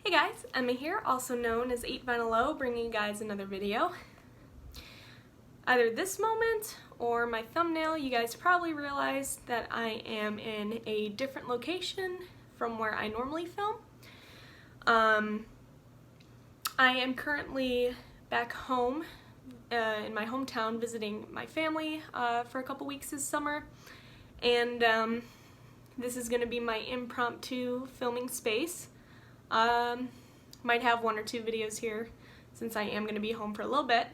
Hey guys, Emma here, also known as 8 Vinyl Low, bringing you guys another video. Either this moment or my thumbnail, you guys probably realized that I am in a different location from where I normally film. I am currently back home in my hometown visiting my family for a couple weeks this summer, and this is going to be my impromptu filming space. Might have 1 or 2 videos here since I am going to be home for a little bit.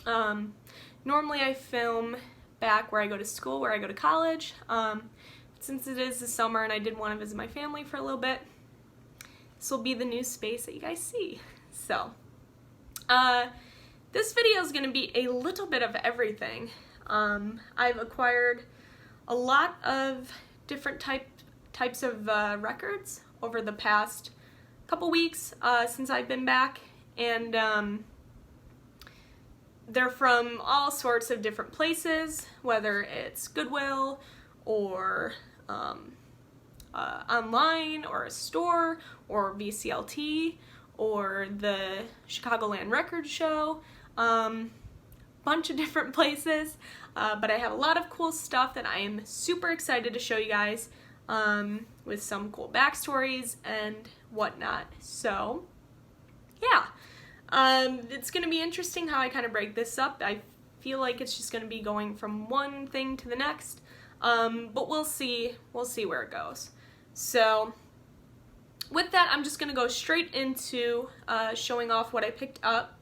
Normally I film back where I go to school, where I go to college. Since it is the summer and I did want to visit my family for a little bit, this will be the new space that you guys see. So, this video is going to be a little bit of everything. I've acquired a lot of different types of records over the past couple weeks since I've been back, and they're from all sorts of different places, whether it's Goodwill or online or a store or VCLT or the Chicagoland Record Show, bunch of different places, but I have a lot of cool stuff that I am super excited to show you guys, with some cool backstories and whatnot. So yeah, it's gonna be interesting how I kind of break this up. I feel like it's just gonna be going from one thing to the next, but we'll see where it goes. So with that, I'm just gonna go straight into showing off what I picked up.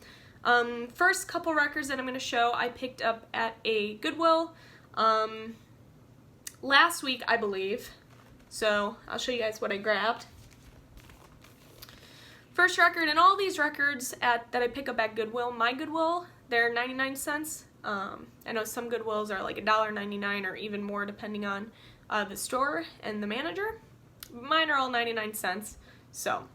First couple records that I'm gonna show I picked up at a Goodwill last week, I believe. So I'll show you guys what I grabbed. First record, and all these records that I pick up at Goodwill, my Goodwill, they're 99 cents. I know some Goodwills are like $1.99 or even more depending on the store and the manager. Mine are all 99 cents. So,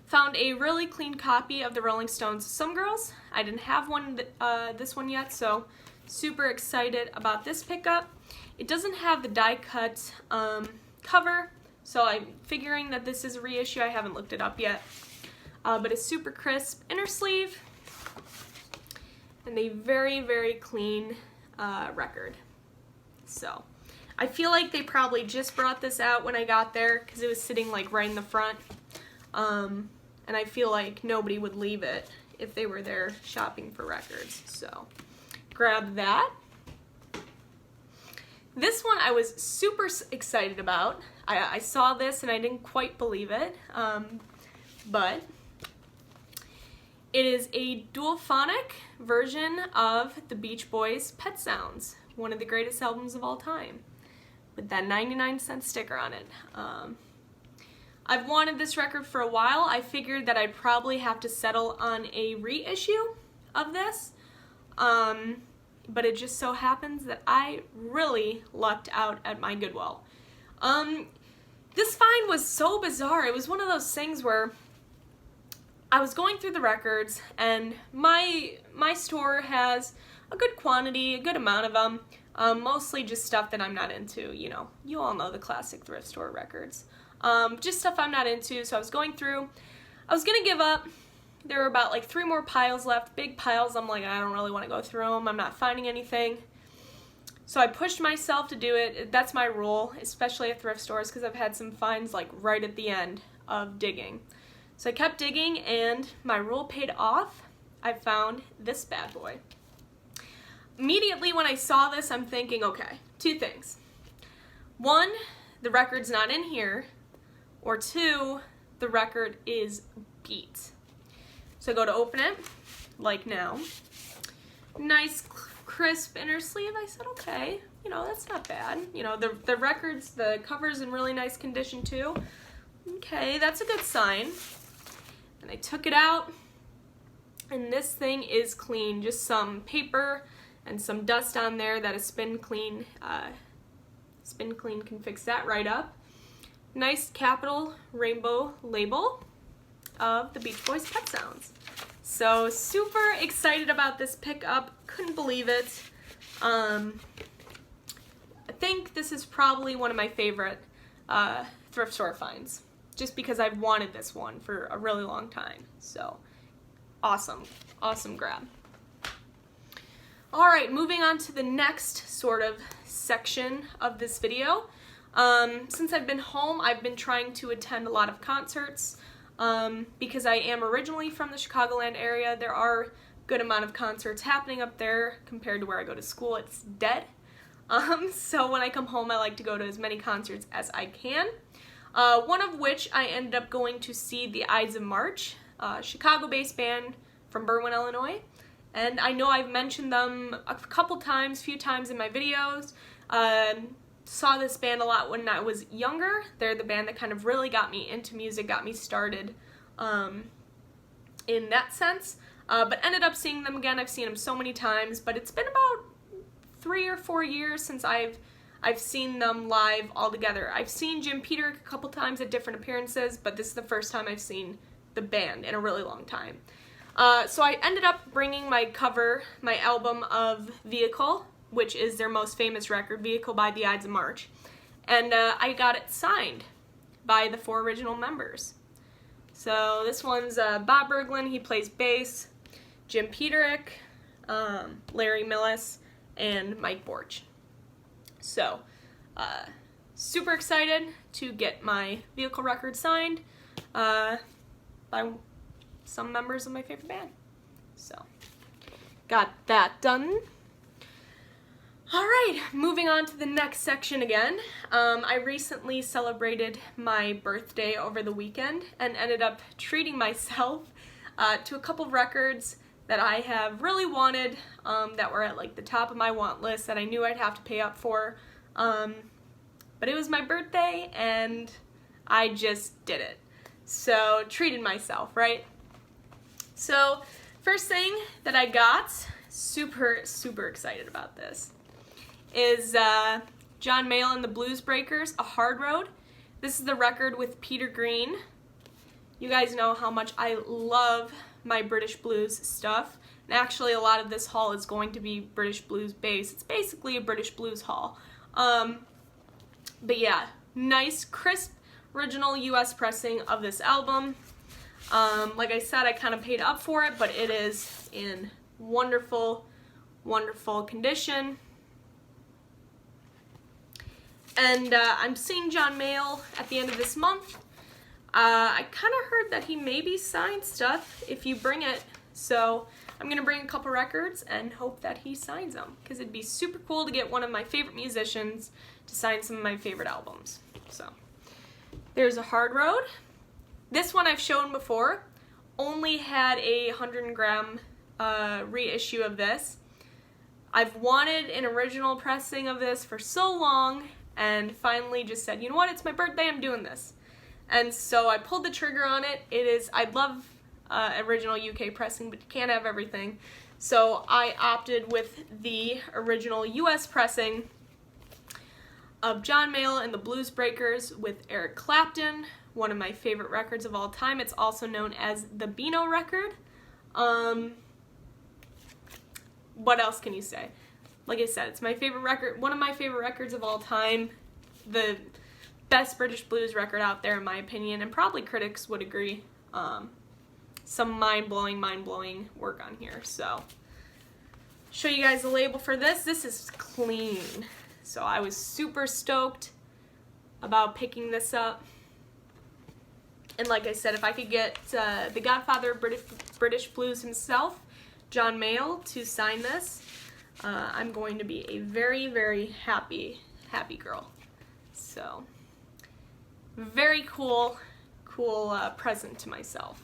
found a really clean copy of the Rolling Stones' Some Girls. I didn't have this one yet, so super excited about this pickup. It doesn't have the die-cut cover, so I'm figuring that this is a reissue. I haven't looked it up yet, but it's super crisp inner sleeve and a very, very clean record. So I feel like they probably just brought this out when I got there because it was sitting like right in the front, and I feel like nobody would leave it if they were there shopping for records. So grab that. This one I was super excited about. I saw this and I didn't quite believe it, but it is a dual-phonic version of the Beach Boys' Pet Sounds, one of the greatest albums of all time, with that 99-cent sticker on it. I've wanted this record for a while. I figured that I'd probably have to settle on a reissue of this, but it just so happens that I really lucked out at my Goodwill. This find was so bizarre. It was one of those things where I was going through the records, and my store has a good quantity, a good amount of them, mostly just stuff that I'm not into. You know, you all know the classic thrift store records. Just stuff I'm not into, so I was going through. I was gonna give up. There were about like 3 more piles left, big piles. I'm like, I don't really want to go through them. I'm not finding anything. So I pushed myself to do it. That's my rule, especially at thrift stores, because I've had some finds like right at the end of digging. So I kept digging, and my rule paid off. I found this bad boy. Immediately when I saw this, I'm thinking, okay, 2 things. 1, the record's not in here, or 2, the record is beat. So I go to open it, like now. Nice crisp inner sleeve. I said, okay, you know, that's not bad. You know, the records, the cover's in really nice condition too. Okay, that's a good sign. And I took it out, and this thing is clean. Just some paper and some dust on there that a Spin Clean can fix that right up. Nice capital rainbow label of the Beach Boys' Pet Sounds. So super excited about this pickup. Couldn't believe it. I think this is probably one of my favorite thrift store finds. just because I've wanted this one for a really long time. So awesome, awesome grab. All right, moving on to the next sort of section of this video. Since I've been home, I've been trying to attend a lot of concerts because I am originally from the Chicagoland area. There are a good amount of concerts happening up there compared to where I go to school. It's dead. So when I come home, I like to go to as many concerts as I can. One of which I ended up going to see the Ides of March, Chicago-based band from Berwyn, Illinois. And I know I've mentioned them a few times in my videos. Saw this band a lot when I was younger. They're the band that kind of really got me into music, got me started in that sense. But ended up seeing them again. I've seen them so many times, but it's been about 3 or 4 years since I've seen them live all together. I've seen Jim Peter a couple times at different appearances, but this is the first time I've seen the band in a really long time. So I ended up bringing my album of Vehicle, which is their most famous record, Vehicle by the Ides of March. And I got it signed by the 4 original members. So this one's Bob Berglund, he plays bass, Jim Peterick, Larry Millis, and Mike Borch. So, super excited to get my Vehicle record signed by some members of my favorite band. So, got that done. Alright, moving on to the next section again. I recently celebrated my birthday over the weekend and ended up treating myself to a couple records that I have really wanted, that were at like the top of my want list that I knew I'd have to pay up for. But it was my birthday and I just did it. So, treated myself, right? So, first thing that I got, super excited about this, is John Mayall and the Blues Breakers, A Hard Road. This is the record with Peter Green. You guys know how much I love my British blues stuff. And actually a lot of this haul is going to be British blues based. It's basically a British blues haul. But yeah, nice, crisp, original US pressing of this album. Like I said, I kind of paid up for it, but it is in wonderful, wonderful condition. And I'm seeing John Mayall at the end of this month. I kind of heard that he maybe signed stuff if you bring it, so I'm going to bring a couple records and hope that he signs them, because it'd be super cool to get one of my favorite musicians to sign some of my favorite albums. So, there's A Hard Road. This one I've shown before, only had a 100-gram reissue of this. I've wanted an original pressing of this for so long, and finally just said, you know what, it's my birthday, I'm doing this. And so I pulled the trigger on it. I love original UK pressing, but you can't have everything. So I opted with the original US pressing of John Mayall and the Blues Breakers with Eric Clapton, one of my favorite records of all time. It's also known as the Beano record. What else can you say? Like I said, it's my favorite record, one of my favorite records of all time. The best British blues record out there in my opinion, and probably critics would agree. Some mind-blowing work on here. So, show you guys the label for this. This is clean. So I was super stoked about picking this up. And like I said, if I could get the godfather of British blues himself, John Mayall, to sign this, I'm going to be a very, very happy girl. So, very cool present to myself.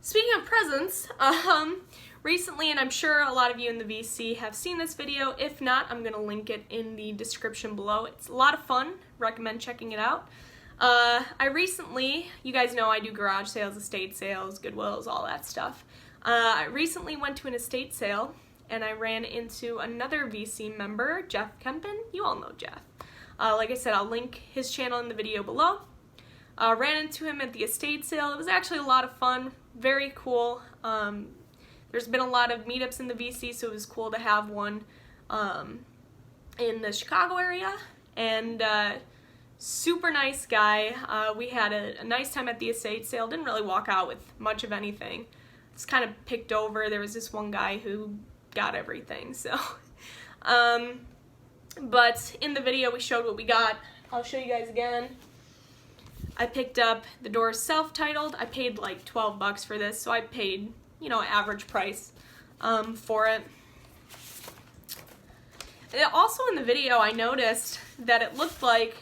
Speaking of presents, recently, and I'm sure a lot of you in the VC have seen this video. If not, I'm going to link it in the description below. It's a lot of fun. Recommend checking it out. I recently, you guys know I do garage sales, estate sales, Goodwills, all that stuff. I recently went to an estate sale, and I ran into another VC member, Jeff Kempen. You all know Jeff. Like I said, I'll link his channel in the video below. Ran into him at the estate sale. It was actually a lot of fun, very cool. There's been a lot of meetups in the VC, so it was cool to have one in the Chicago area. And Super nice guy. We had a nice time at the estate sale. Didn't really walk out with much of anything. It's kind of picked over. There was this one guy who got everything, so. But in the video we showed what we got. I'll show you guys again. I picked up the Doors self-titled. I paid like 12 bucks for this, so I paid, you know, average price for it. And also in the video I noticed that it looked like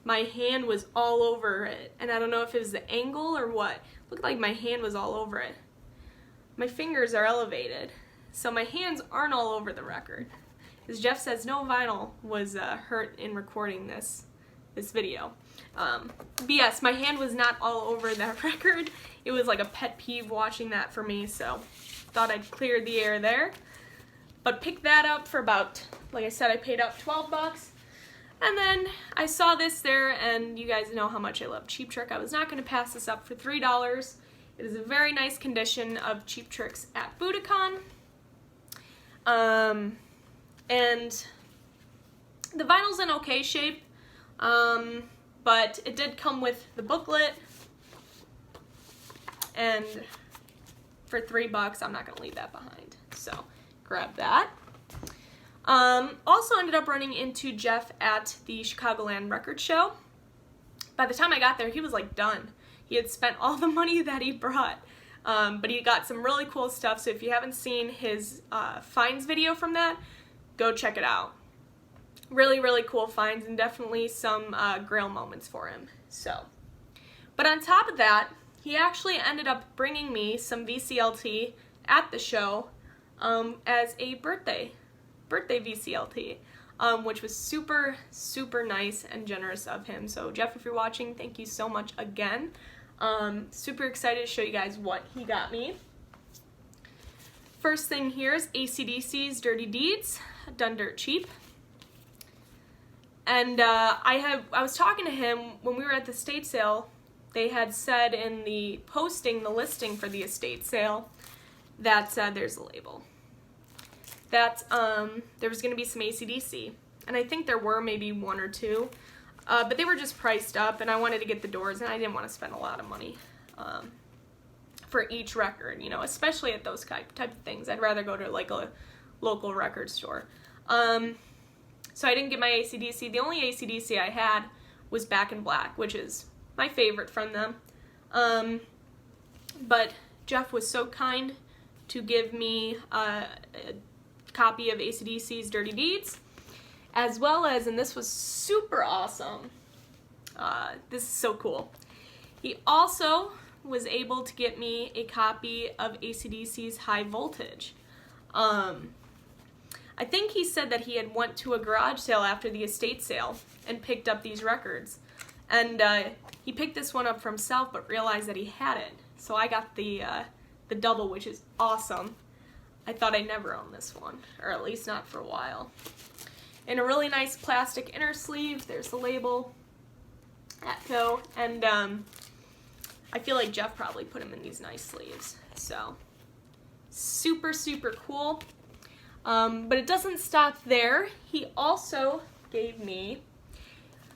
my hand was all over it, and I don't know if it was the angle or what. It looked like my hand was all over it. My fingers are elevated, so my hands aren't all over the record. As Jeff says, no vinyl was hurt in recording this video. But yes, my hand was not all over that record. It was like a pet peeve watching that for me, so thought I'd clear the air there. But picked that up for about, like I said, I paid up 12 bucks. And then I saw this there, and you guys know how much I love Cheap Trick. I was not going to pass this up for $3. It is a very nice condition of Cheap Tricks at Budokan. And the vinyl's in okay shape, but it did come with the booklet, and for $3 I'm not going to leave that behind, so grab that. Also ended up running into Jeff at the Chicagoland Record Show. By the time I got there, he was like done. He had spent all the money that he brought. But he got some really cool stuff, so if you haven't seen his finds video from that, go check it out. Really, really cool finds, and definitely some grail moments for him. So, but on top of that, he actually ended up bringing me some VCLT at the show as a birthday VCLT, which was super, super nice and generous of him. So Jeff, if you're watching, thank you so much again. Super excited to show you guys what he got me. First thing here is AC/DC's Dirty Deeds, done dirt cheap. And I was talking to him when we were at the estate sale. They had said in the posting, the listing for the estate sale, that there's a label. That there was going to be some AC/DC, and I think there were maybe one or two, but they were just priced up, and I wanted to get the Doors, and I didn't want to spend a lot of money for each record, you know, especially at those type of things. I'd rather go to like a local record store. So I didn't get my AC/DC. The only AC/DC I had was Back in Black, which is my favorite from them. But Jeff was so kind to give me a copy of AC/DC's Dirty Deeds, as well as, and this was super awesome, this is so cool, he also was able to get me a copy of AC/DC's High Voltage. I think he said that he had went to a garage sale after the estate sale and picked up these records, and he picked this one up for himself but realized that he had it, so I got the double, which is awesome. I thought I'd never own this one, or at least not for a while. In a really nice plastic inner sleeve, there's the label, Atco, and I feel like Jeff probably put them in these nice sleeves, so super, super cool. But it doesn't stop there. He also gave me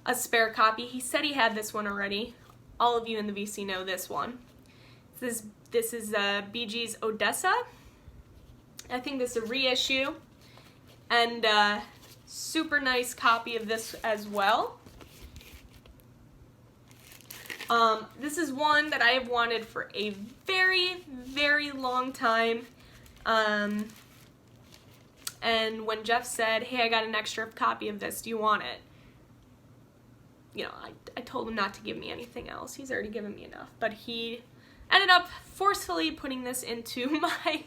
a spare copy. He said he had this one already. All of you in the VC know this one. This is Bee Gees' Odessa. I think this is a reissue, and super nice copy of this as well. This is one that I have wanted for a very, very long time. And when Jeff said, hey, I got an extra copy of this, do you want it? You know, I told him not to give me anything else. He's already given me enough. But he ended up forcefully putting this into my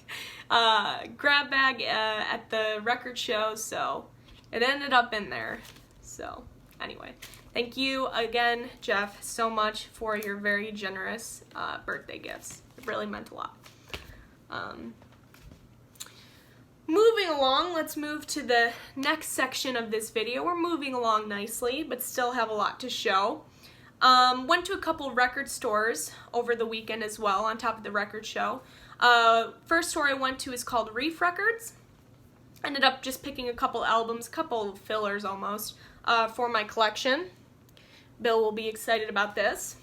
grab bag at the record show, so it ended up in there. So anyway, thank you again, Jeff, so much for your very generous birthday gifts. It really meant a lot. Moving along, let's move to the next section of this video. We're moving along nicely, but still have a lot to show. Went to a couple record stores over the weekend as well, on top of the record show. First store I went to is called Reef Records. Ended up just picking a couple albums, couple fillers almost, for my collection. Bill will be excited about this.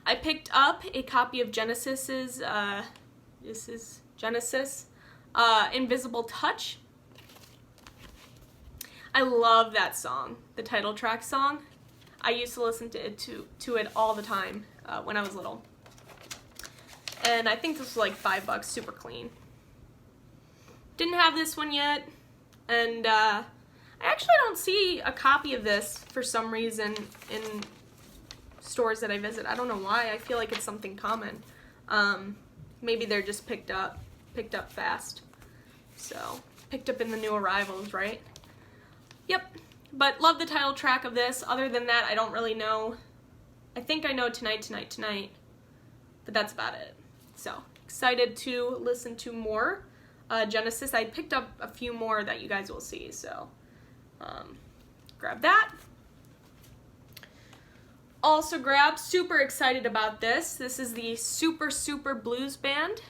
I picked up a copy of Genesis's, this is Genesis, Invisible Touch. I love that song, the title track song. I used to listen to it all the time when I was little. And I think this was like $5, super clean. Didn't have this one yet, and I actually don't see a copy of this for some reason in stores that I visit. I don't know why. I feel like it's something common. Maybe they're just picked up fast. So, picked up in the new arrivals, right? Yep. But love the title track of this. Other than that, I don't really know. I think I know Tonight, Tonight, Tonight. But that's about it. So, excited to listen to more Genesis. I picked up a few more that you guys will see. So, grab that. Also grabbed, super excited about this. This is the Super Super Blues Band.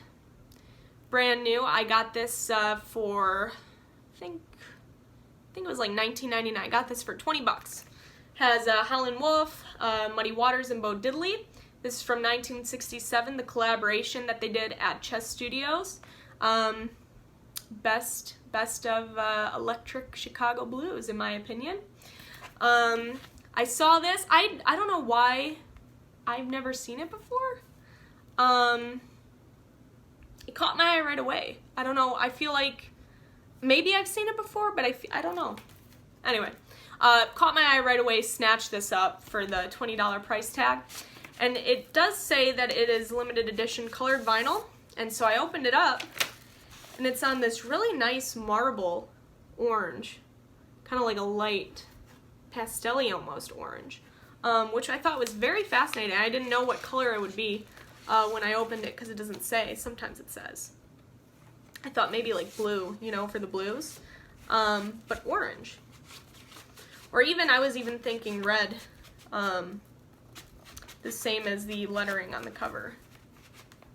Brand new. I got this for, I think it was like $19.99. Got this for $20. Has Howlin' Wolf, Muddy Waters, and Bo Diddley. This is from 1967, the collaboration that they did at Chess Studios. Best of electric Chicago blues, in my opinion. I saw this. I don't know why I've never seen it before. It caught my eye right away. I don't know. I feel like maybe I've seen it before, but I don't know. Anyway, caught my eye right away, snatched this up for the $20 price tag. And it does say that it is limited edition colored vinyl. And so I opened it up, and it's on this really nice marble orange. Kind of like a light pastel-y almost orange. Which I thought was very fascinating. I didn't know what color it would be when I opened it because it doesn't say. Sometimes it says. I thought maybe like blue, you know, for the blues. But orange. Or even, I was even thinking red. The same as the lettering on the cover.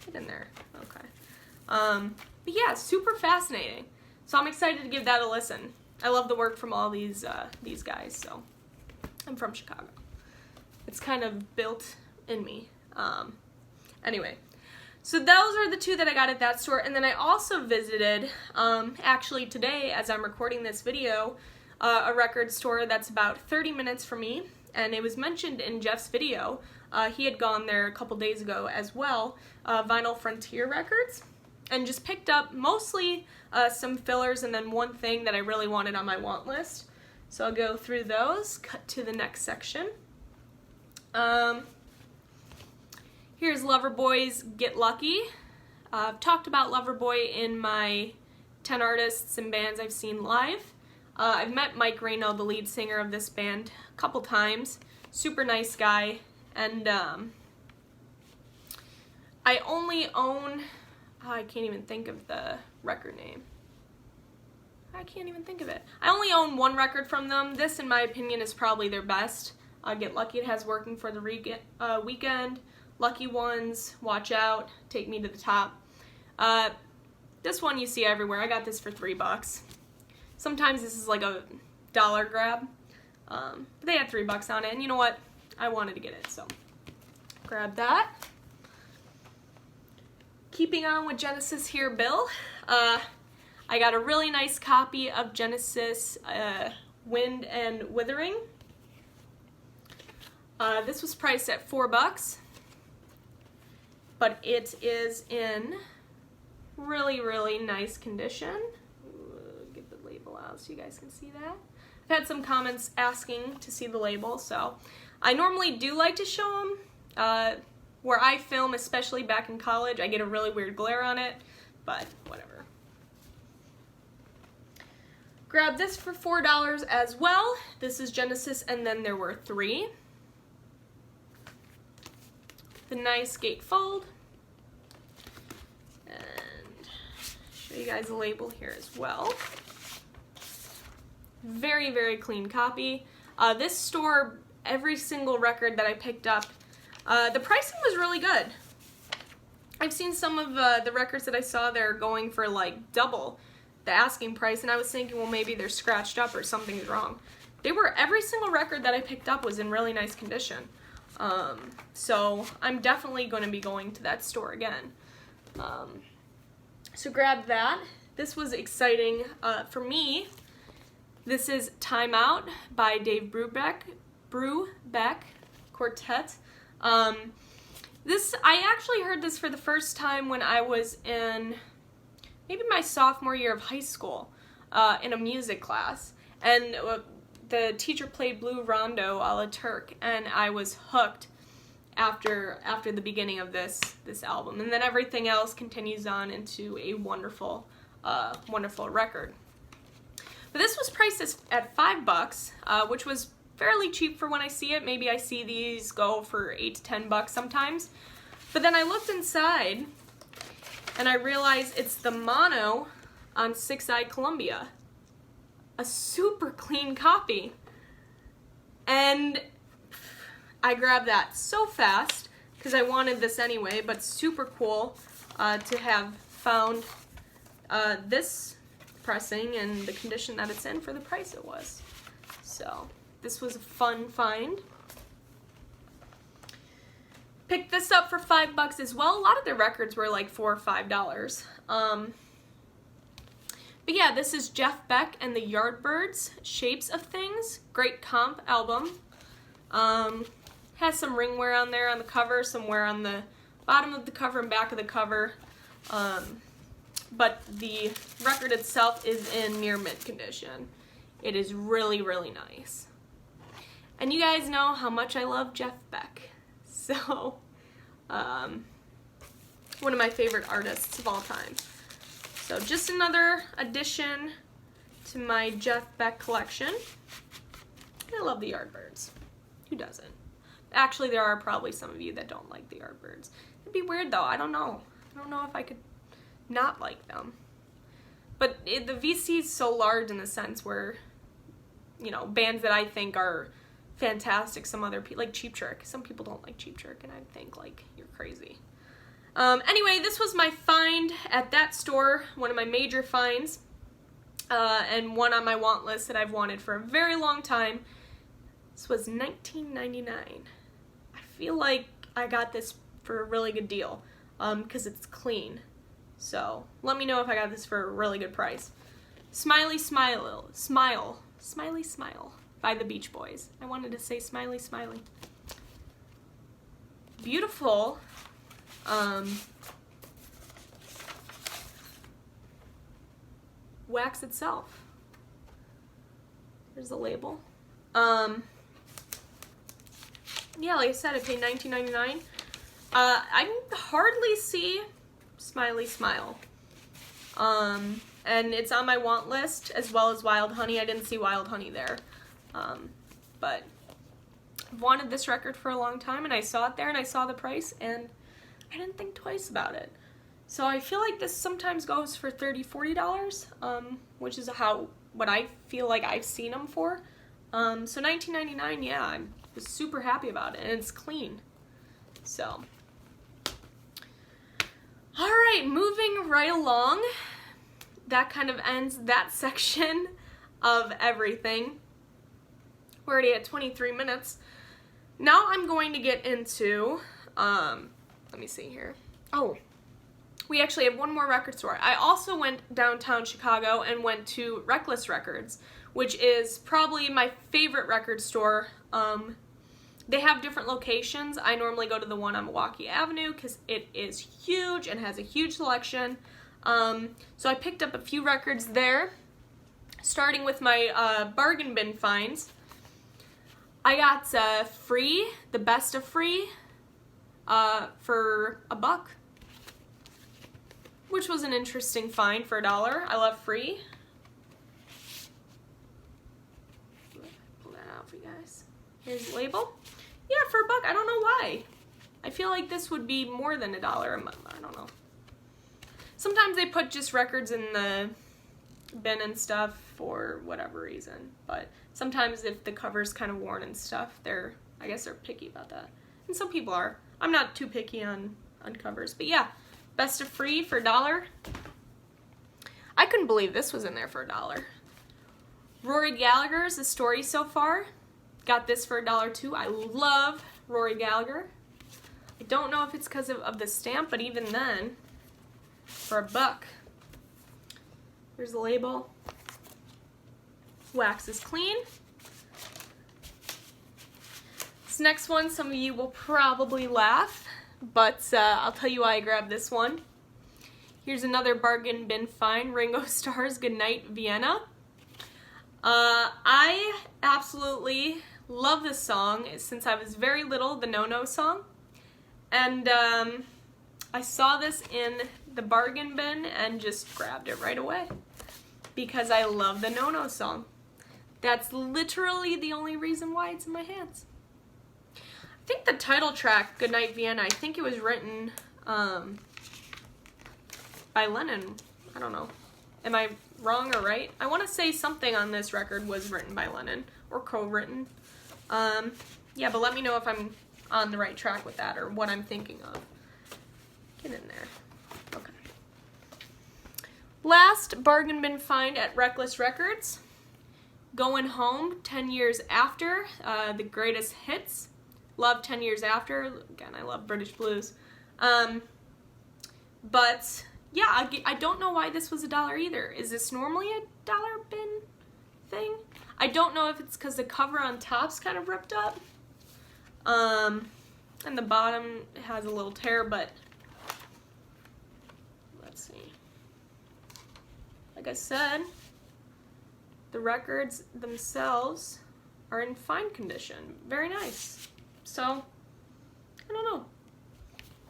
Get in there. Okay. But yeah, super fascinating. So I'm excited to give that a listen. I love the work from all these guys, so I'm from Chicago. It's kind of built in me. Anyway, so those are the two that I got at that store, and then I also visited, actually today, as I'm recording this video, a record store that's about 30 minutes from me, and it was mentioned in Jeff's video. He had gone there a couple days ago as well, Vinyl Frontier Records, and just picked up mostly some fillers and then one thing that I really wanted on my want list. So I'll go through those, cut to the next section. Here's Loverboy's Get Lucky. I've talked about Loverboy in my 10 artists and bands I've seen live. I've met Mike Reno, the lead singer of this band, a couple times. Super nice guy. And I only own, I can't even think of the record name. I can't even think of it. I only own one record from them. This, in my opinion, is probably their best. Get Lucky. It has Working for the Weekend, Lucky Ones, Watch Out, Take Me to the Top. This one you see everywhere. I got this for $3. Sometimes this is like a dollar grab. But they had $3 on it, and you know what? I wanted to get it, so grab that. Keeping on with Genesis here, Bill. I got a really nice copy of Genesis Wind and Withering. This was priced at $4, but it is in really, really nice condition. Get the label out so you guys can see that. I've had some comments asking to see the label, so I normally do like to show them. Where I film, especially back in college, I get a really weird glare on it, but whatever. Grabbed this for $4 as well. This is Genesis, and then there were 3. The nice gatefold. And show you guys the label here as well. Very, very clean copy. This store, every single record that I picked up, the pricing was really good. I've seen some of the records that I saw there going for like double the asking price, and I was thinking, well, maybe they're scratched up or something's wrong. every single record that I picked up was in really nice condition. So I'm definitely going to be going to that store again. So grab that. This was exciting for me. This is Time Out by Dave Brubeck Quartet. I actually heard this for the first time when I was in maybe my sophomore year of high school in a music class, and the teacher played Blue Rondo a la Turk, and I was hooked after the beginning of this album, and then everything else continues on into a wonderful record. But this was priced at $5, which was fairly cheap for when I see it. Maybe I see these go for $8 to $10 sometimes. But then I looked inside and I realized it's the mono on 6i Columbia. A super clean copy. And I grabbed that so fast because I wanted this anyway, but super cool to have found this pressing and the condition that it's in for the price it was. So this was a fun find. Picked this up for $5 as well. A lot of their records were like $4 or $5. But yeah, this is Jeff Beck and the Yardbirds, Shapes of Things. Great comp album. Has some ring wear on there on the cover, some wear on the bottom of the cover and back of the cover. But the record itself is in near mint condition. It is really, really nice. And you guys know how much I love Jeff Beck. So, one of my favorite artists of all time. So just another addition to my Jeff Beck collection. I love the Yardbirds. Who doesn't? Actually, there are probably some of you that don't like the Yardbirds. It'd be weird though. I don't know. I don't know if I could not like them. But the VC is so large in the sense where, you know, bands that I think are fantastic, some other people, like Cheap Trick. Some people don't like Cheap Trick, and I think, like, you're crazy. Anyway, this was my find at that store, one of my major finds, and one on my want list that I've wanted for a very long time. This was $19.99. I feel like I got this for a really good deal, because it's clean. So, let me know if I got this for a really good price. Smiley Smile by the Beach Boys. I wanted to say Smiley Smiley. Beautiful. Wax itself. Here's the label. Yeah, like I said, I paid $19.99. I can hardly see Smiley Smile. And it's on my want list, as well as Wild Honey. I didn't see Wild Honey there. But I've wanted this record for a long time, and I saw it there, and I saw the price, and I didn't think twice about it. So I feel like this sometimes goes for $30, $40, which is what I feel like I've seen them for. So $19.99, yeah, I was super happy about it, and it's clean. So, alright, moving right along. That kind of ends that section of everything. We're already at 23 minutes. Now I'm going to get into, let me see here. Oh, we actually have one more record store. I also went downtown Chicago and went to Reckless Records, which is probably my favorite record store. They have different locations. I normally go to the one on Milwaukee Avenue because it is huge and has a huge selection. So I picked up a few records there, starting with my bargain bin finds. I got Free, the best of Free, for $1, which was an interesting find for $1. I love Free. Pull that out for you guys. Here's the label. Yeah, for $1. I don't know why. I feel like this would be more than $1 a month. I don't know. Sometimes they put just records in the bin and stuff for whatever reason, but sometimes if the cover's kind of worn and stuff, I guess they're picky about that. And some people are. I'm not too picky on covers, but yeah, best of Free for $1. I couldn't believe this was in there for $1. Rory Gallagher's The Story So Far. Got this for $1 too. I love Rory Gallagher. I don't know if it's because of the stamp, but even then, for $1. Here's the label. Wax is clean. This next one, some of you will probably laugh, but I'll tell you why I grabbed this one. Here's another bargain bin find, Ringo Starr's Goodnight Vienna. I absolutely love this song since I was very little, the No No song. And I saw this in the bargain bin and just grabbed it right away because I love the No No song. That's literally the only reason why it's in my hands. I think the title track, Goodnight Vienna, I think it was written by Lennon. I don't know. Am I wrong or right? I want to say something on this record was written by Lennon or co-written. Yeah, but let me know if I'm on the right track with that or what I'm thinking of. Get in there. Okay. Last bargain bin find at Reckless Records. Going Home, 10 Years After, the greatest hits. Love 10 Years After. Again, I love British blues. But yeah, I don't know why this was $1 either. Is this normally a $1 bin thing? I don't know if it's because the cover on top's kind of ripped up. And the bottom has a little tear, but let's see. Like I said, the records themselves are in fine condition. Very nice. So, I don't know.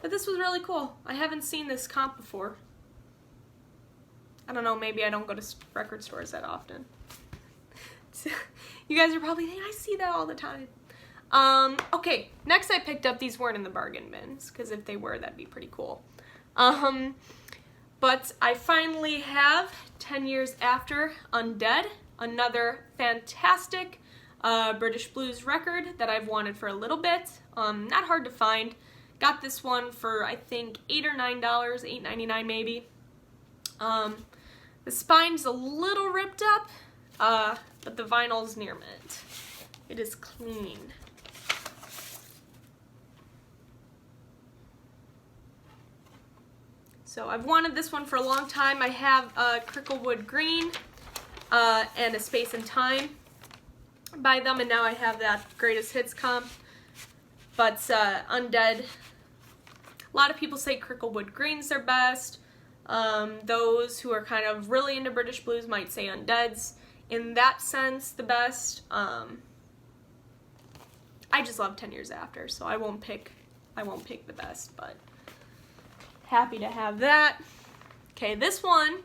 But this was really cool. I haven't seen this comp before. I don't know, maybe I don't go to record stores that often. You guys are probably thinking, I see that all the time. Okay, next I picked up, these weren't in the bargain bins, because if they were, that'd be pretty cool. But I finally have 10 Years After, Undead, another fantastic British blues record that I've wanted for a little bit. Not hard to find. Got this one for, I think, $8 or $9, $8.99 maybe. The spine's a little ripped up, but the vinyl's near mint. It is clean. So I've wanted this one for a long time. I have Cricklewood Green and A Space and Time by them, and now I have that Greatest Hits comp. But Undead, a lot of people say Cricklewood Green's their best. Those who are kind of really into British blues might say Undead's in that sense the best. I just love 10 Years After, so I won't pick the best, but happy to have that. Okay, this one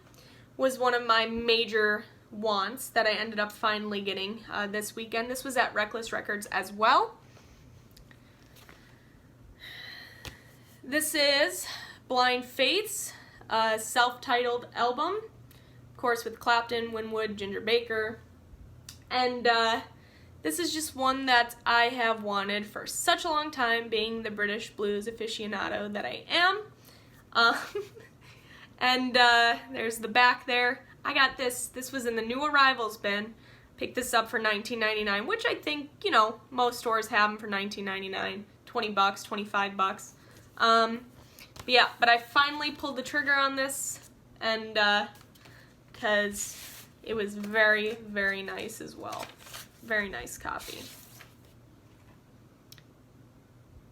was one of my major wants that I ended up finally getting this weekend. This was at Reckless Records as well. This is Blind Faith's self-titled album, of course with Clapton, Winwood, Ginger Baker, and this is just one that I have wanted for such a long time, being the British blues aficionado that I am. And there's the back there. I got this was in the new arrivals bin. Picked this up for $19.99, which I think, you know, most stores have them for $19.99, $20, $25. But yeah, but I finally pulled the trigger on this, and because it was very, very nice as well. Very nice copy.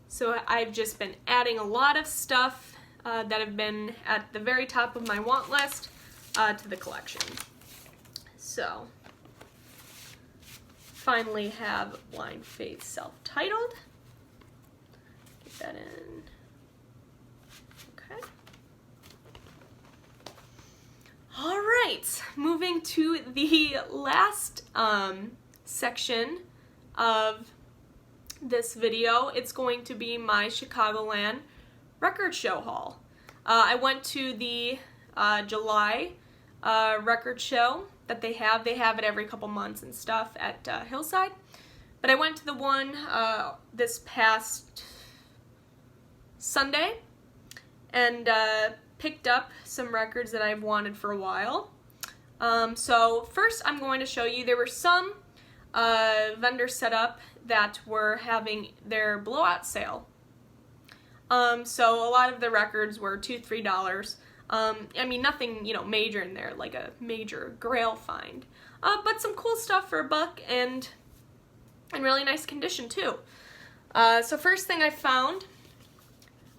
So I've just been adding a lot of stuff that have been at the very top of my want list to the collection. So, finally have Blind Faith self-titled. Get that in. Okay. Alright, moving to the last section of this video. It's going to be my Chicagoland Record Show haul. I went to the July record show that they have. They have it every couple months and stuff at Hillside. But I went to the one this past Sunday and picked up some records that I've wanted for a while. So first I'm going to show you, there were some vendors set up that were having their blowout sale. So a lot of the records were $2, $3. I mean, nothing, you know, major in there, like a major grail find. But some cool stuff for $1 and in really nice condition too. So first thing I found,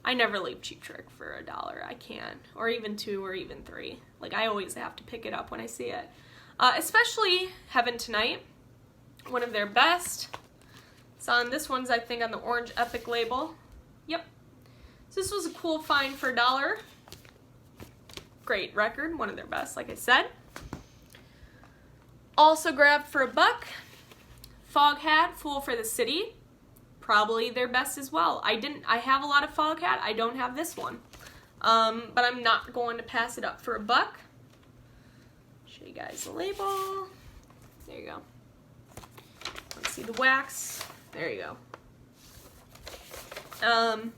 I never leave Cheap Trick for $1. I can't, or even $2 or even $3. Like, I always have to pick it up when I see it. Especially Heaven Tonight, one of their best. It's on, this one's I think on the Orange Epic label. Yep. So this was a cool find for $1. Great record, one of their best, like I said. Also grabbed for $1, Foghat, Fool for the City. Probably their best as well. I have a lot of Foghat, I don't have this one. But I'm not going to pass it up for $1. Show you guys the label. There you go. Let's see the wax. There you go.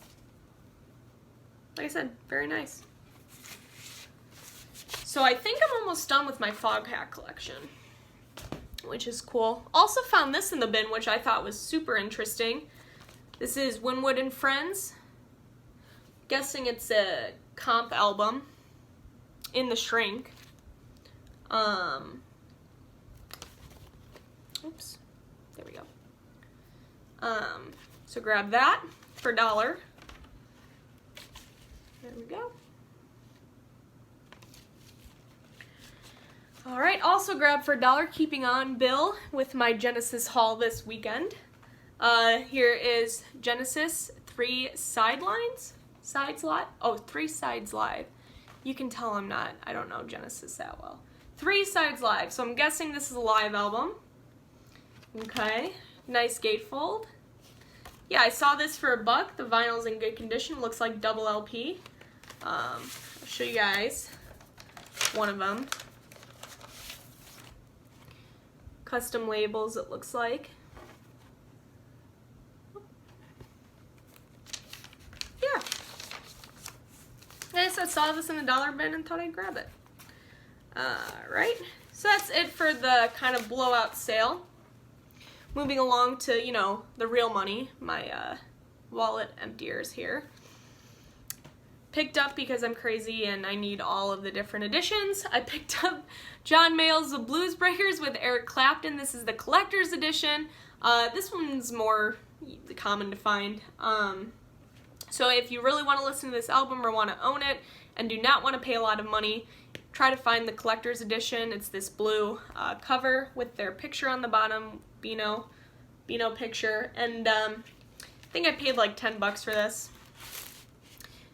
Like I said, very nice. So I think I'm almost done with my Foghat collection, which is cool. Also found this in the bin, which I thought was super interesting. This is Winwood and Friends. Guessing it's a comp album in the shrink. Oops, there we go. So grab that for $1. There we go. Alright, also grabbed for $1, keeping on bill with my Genesis haul this weekend. Here is Genesis 3 Sidelines? Sides Live? Oh, 3 Sides Live. You can tell I don't know Genesis that well. 3 Sides Live, so I'm guessing this is a live album. Okay, nice gatefold. Yeah, I saw this for $1. The vinyl's in good condition, looks like double LP. I'll show you guys one of them. Custom labels, it looks like. Yeah. I saw this in the dollar bin and thought I'd grab it. Alright, so that's it for the kind of blowout sale. Moving along to, you know, the real money, my wallet emptiers here. Picked up, because I'm crazy and I need all of the different editions, I picked up John Mayall's The Blues Breakers with Eric Clapton. This is the collector's edition. This one's more common to find. So if you really want to listen to this album or want to own it and do not want to pay a lot of money, try to find the collector's edition. It's this blue cover with their picture on the bottom, Beano picture, and I think I paid like $10 for this.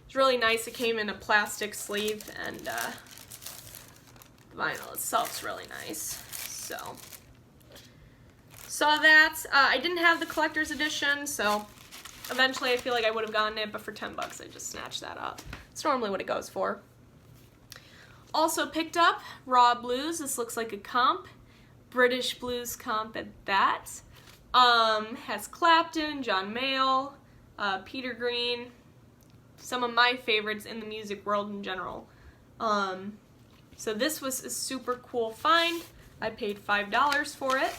It's really nice. It came in a plastic sleeve, and the vinyl itself's really nice. So saw that. I didn't have the collector's edition, so eventually I feel like I would have gotten it, but for $10 I just snatched that up. It's normally what it goes for. Also picked up Raw Blues. This looks like a comp. British blues comp at that. Has Clapton, John Mayall, Peter Green, some of my favorites in the music world in general. So this was a super cool find. I paid $5 for it.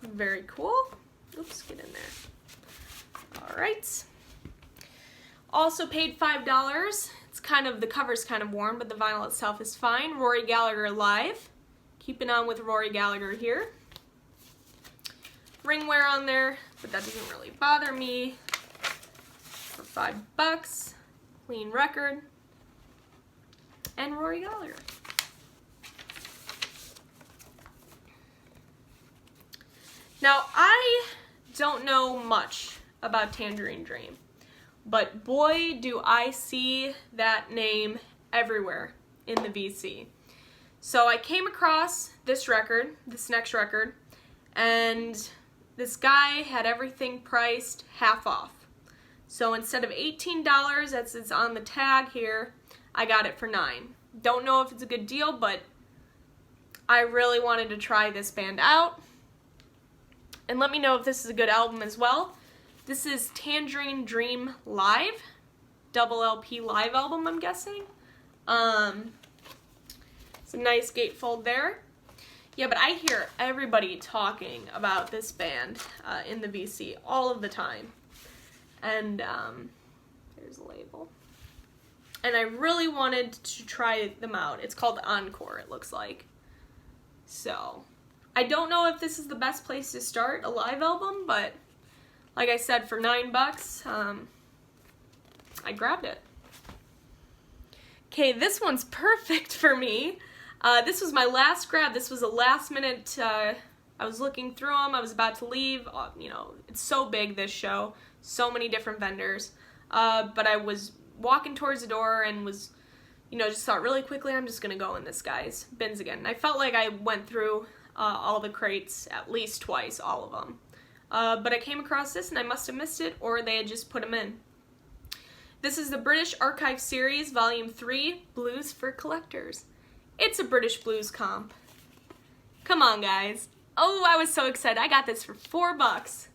Very cool. Oops, get in there. Alright. Also paid $5. It's kind of, the cover's kind of worn, but the vinyl itself is fine. Rory Gallagher Live. Keeping on with Rory Gallagher here. Ring wear on there, but that doesn't really bother me. For $5. Clean record. And Rory Gallagher. Now, I don't know much about Tangerine Dream, but boy, do I see that name everywhere in the VC. So I came across this record, this next record, and this guy had everything priced half off. So instead of $18, as it's on the tag here, I got it for $9. Don't know if it's a good deal, but I really wanted to try this band out. And let me know if this is a good album as well. This is Tangerine Dream Live, double LP live album, I'm guessing. It's a nice gatefold there. Yeah, but I hear everybody talking about this band in the VC all of the time. And there's a label. And I really wanted to try them out. It's called Encore, it looks like. So, I don't know if this is the best place to start a live album, but like I said, for $9, I grabbed it. Okay, this one's perfect for me. This was my last grab. This was a last minute, I was looking through them, I was about to leave. You know, it's so big, this show. So many different vendors. But I was walking towards the door and was, you know, just thought really quickly, I'm just gonna go in this guy's bins again. And I felt like I went through all the crates at least twice, all of them. But I came across this and I must have missed it, or they had just put them in. This is the British Archive Series, Volume 3, Blues for Collectors. It's a British blues comp. Come on, guys. Oh, I was so excited. I got this for $4.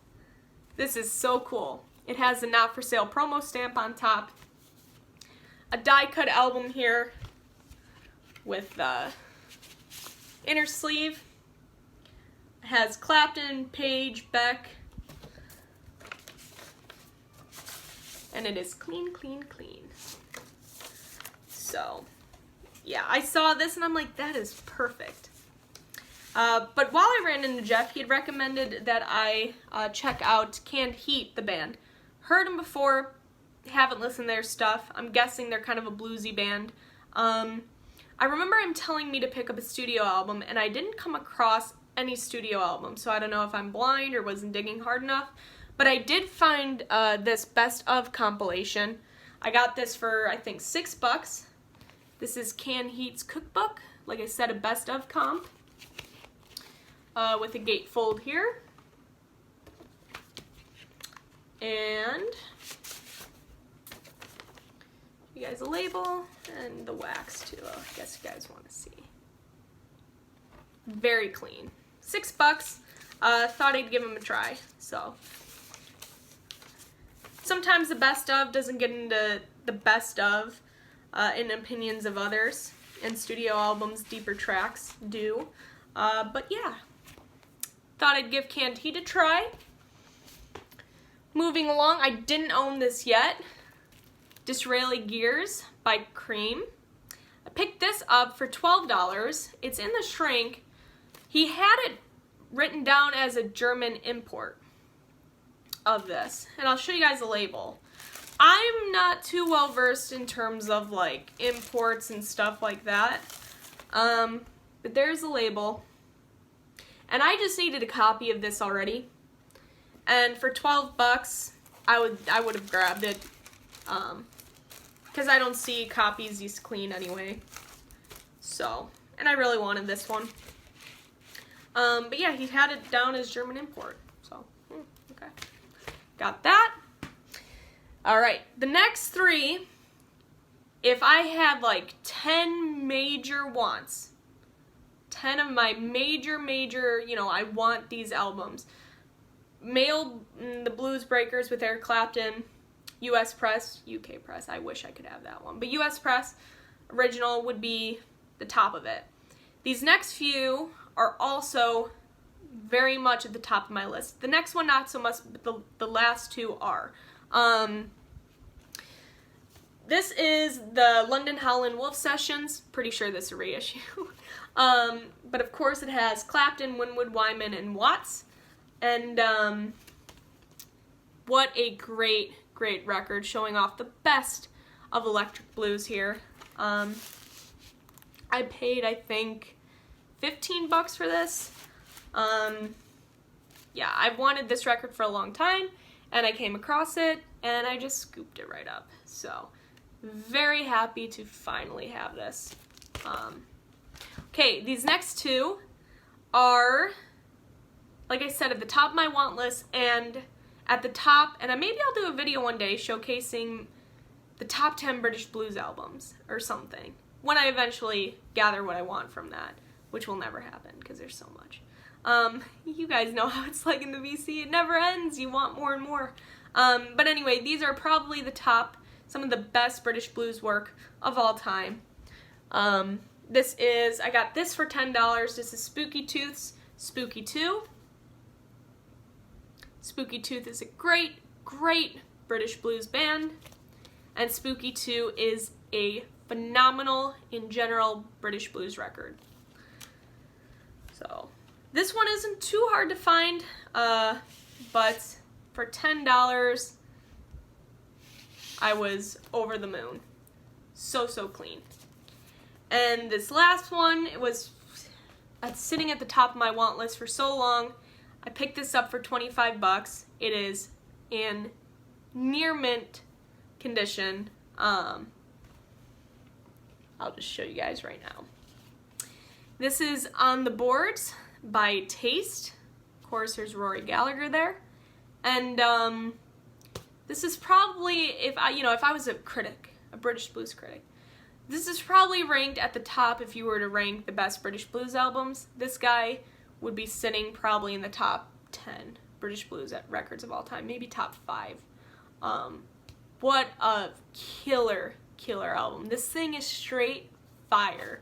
This is so cool. It has the not for sale promo stamp on top. A die cut album here with the inner sleeve. It has Clapton, Page, Beck. And it is clean, clean, clean. So, yeah, I saw this and I'm like, that is perfect. But while I ran into Jeff, he had recommended that I check out Canned Heat, the band. Heard them before, haven't listened to their stuff. I'm guessing they're kind of a bluesy band. I remember him telling me to pick up a studio album, and I didn't come across any studio album, so I don't know if I'm blind or wasn't digging hard enough. But I did find this Best Of compilation. I got this for, I think, $6. This is Canned Heat's cookbook. Like I said, a Best Of comp. With a gatefold here. And you guys a label and the wax too. I guess you guys want to see. Very clean. $6. Thought I'd give them a try. So sometimes the Best Of doesn't get into the best of in opinions of others, and studio albums, deeper tracks do. But yeah, thought I'd give Canned Heat a try. Moving along, I didn't own this yet. Disraeli Gears by Cream. I picked this up for $12. It's in the shrink. He had it written down as a German import of this, and I'll show you guys the label. I'm not too well versed in terms of like imports and stuff like that, but there's the label, and I just needed a copy of this already, and for $12 I would have grabbed it, because I don't see copies this clean anyway. So, and I really wanted this one. But yeah, he had it down as German import. So, okay. Got that. Alright, the next three, if I had like 10 major wants, 10 of my major, you know, I want these albums. Male, the Blues Breakers with Eric Clapton, US Press, UK Press, I wish I could have that one, but US Press original would be the top of it. These next few are also very much at the top of my list. The next one not so much, but the last two are. This is the London Howlin' Wolf Sessions. Pretty sure this is a reissue. But of course it has Clapton, Winwood, Wyman, and Watts. And what a great record, showing off the best of electric blues here. I paid, I think, $15 for this. Yeah, I've wanted this record for a long time, and I came across it, and I just scooped it right up. So, very happy to finally have this. Okay, these next two are, like I said, at the top of my want list, and at the top, and maybe I'll do a video one day showcasing the top 10 British blues albums, or something, when I eventually gather what I want from that, which will never happen, because there's so much. You guys know how it's like in the VC, it never ends, you want more and more. But anyway, these are probably the top, some of the best British blues work of all time. I got this for $10. This is Spooky Tooth's Spooky 2. Spooky Tooth is a great, great British blues band, and Spooky 2 is a phenomenal, in general, British blues record. So, this one isn't too hard to find, but for $10, I was over the moon. So clean. And this last one, it was sitting at the top of my want list for so long. I picked this up for 25 bucks. It is in near mint condition. I'll just show you guys right now. This is On the Boards by Taste. Of course, there's Rory Gallagher there. And this is probably, if I was a critic, a British blues critic, this is probably ranked at the top if you were to rank the best British blues albums. This guy would be sitting probably in the top 10 British blues records of all time, maybe top 5. What a killer album. This thing is straight fire.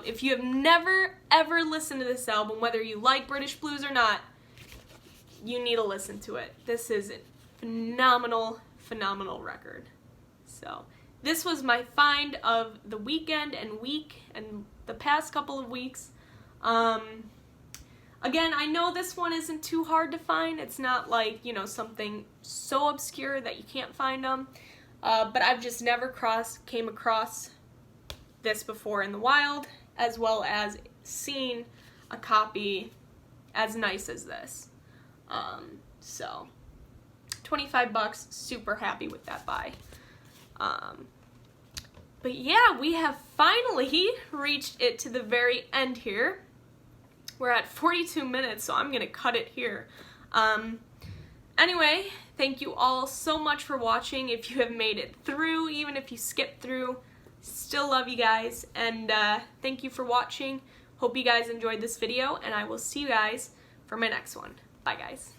If you have never ever listened to this album, whether you like British blues or not, you need to listen to it. This is a phenomenal record. So this was my find of the weekend and week and the past couple of weeks. Again, I know this one isn't too hard to find. It's not like, something so obscure that you can't find them. But I've just never came across this before in the wild, as well as seen a copy as nice as this. So 25 bucks, super happy with that buy. But yeah, we have finally reached it to the very end here. We're at 42 minutes, so I'm gonna cut it here. Anyway, thank you all so much for watching. If you have made it through, even if you skipped through, still love you guys, and thank you for watching. Hope you guys enjoyed this video, and I will see you guys for my next one. Bye, guys.